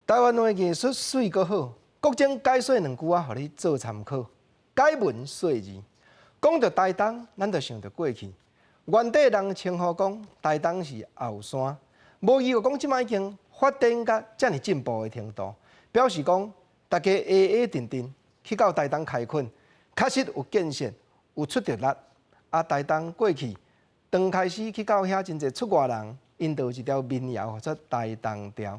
台湾话艺术水阁好，国政解说两句啊，互你做参考。解文说字，讲到台东，咱就想到过去。原底人称呼讲台东是后山，无伊就讲即摆已经发展到遮尔进步的程度，表示讲大家定定去到台东开垦，确实有建设，有出着力。啊，台东过去刚开始去到遐，真侪出外人，因就有一条民谣，叫做《台东调》。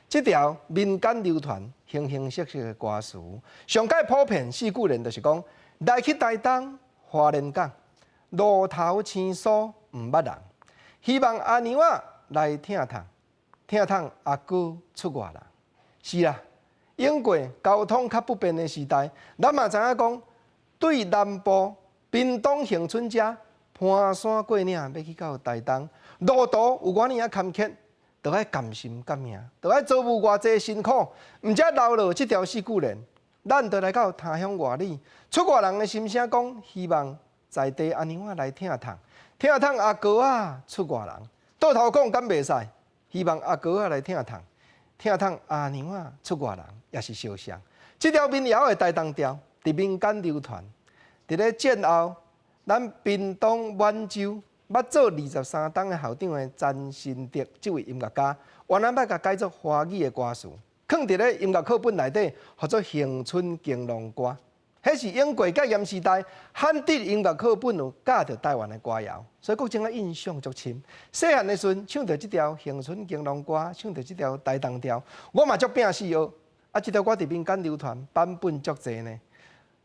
这条民间流传、形形色色的歌词，上界普遍四句联就是讲：来去台东花莲港，路头青疏毋捌人。希望阿娘仔来听听，听听阿姑出外人。是啦，经过交通较不便的时代，咱嘛知影讲，对南部屏东恒春遮攀山过岭要去到台东，路途有偌尔啊坎坷。就爱甘心甘命，就爱做务偌济辛苦，毋则留落这条四句联，咱就来到他乡外里，出外人的心声讲，希望在地阿娘仔来听听，听听阿哥啊出外人，倒头讲敢袂使，希望阿哥啊来听听，听听阿娘仔出外人，也是相像。这条民谣的台东调，伫民间流传，伫咧战后，咱屏东满洲。捌做23档的校长的詹新德，这位音乐家，原来捌甲改作华语的歌词，放伫咧音乐课本内底，叫做《恒春敬老歌》。迄是英国甲严时代汉地音乐课本有教着台湾的歌谣，所以国情啊印象足深。细汉的时阵唱着这条《恒春敬老歌》，唱着这条《台东调》，我嘛足拼死学。啊，这条歌伫民间流传版本足侪呢。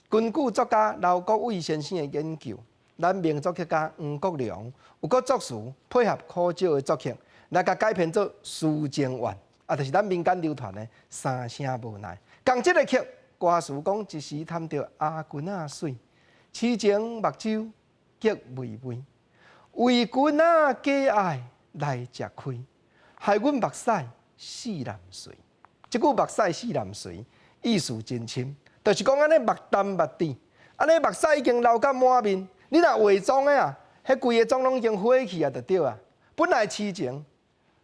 根据作家刘国伟先生的研究。咱名作曲家黄国良有个作词配合苦少的作曲，来甲改编做《书情愿》，啊，就是咱民间流传的三声无奈。共这个曲歌词讲一时贪着阿君仔水，痴情目睭结微微，为君仔假爱来食亏，害阮目屎似南水。这句目屎似南水，意思真深，就是讲安尼目淡目滴，安尼目屎已经流到满面。你若伪装的啊，迄规个妆拢已经火去啊，就对啊。本来痴情，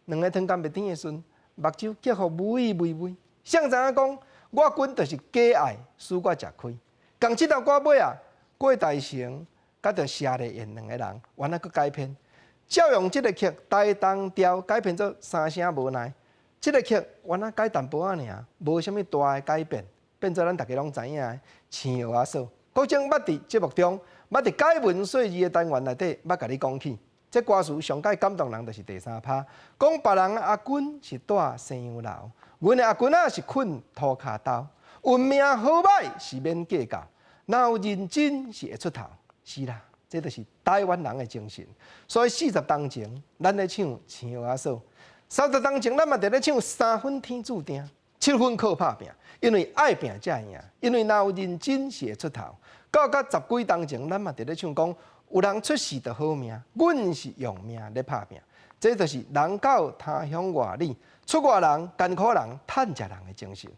两个天干白天的时阵，目睭结互微微微，谁知影讲，我君就是假爱，使我吃亏。共这条歌尾啊，郭大成甲着谢丽燕两个人，原来佫改编，照用这个曲《台东调》改编做三声无奈。这个曲原来改淡薄仔尔，无啥物大的改变，变做咱大家拢知影的青蚵仔手。国政捌伫节目中，捌伫解文说字的单元内底，捌甲你讲起。这歌词上界感动人，就是第三趴，讲别人阿君是住西洋楼，阮的阿君仔是困涂骹兜。运命好歹是免计较，若有认真是会出头。是啦，这就是台湾人的精神。所以40当前，咱咧唱《青蚵仔手》；30当前，咱嘛伫咧唱3分天注定，7分靠打拼。因为爱拼才会赢，因为若有认真是会出头。到10几当前，咱嘛伫咧唱讲，有人出世就好命，阮是用命咧打拼。这就是人到他乡外里，出外人、艰苦人、趁食人的精神。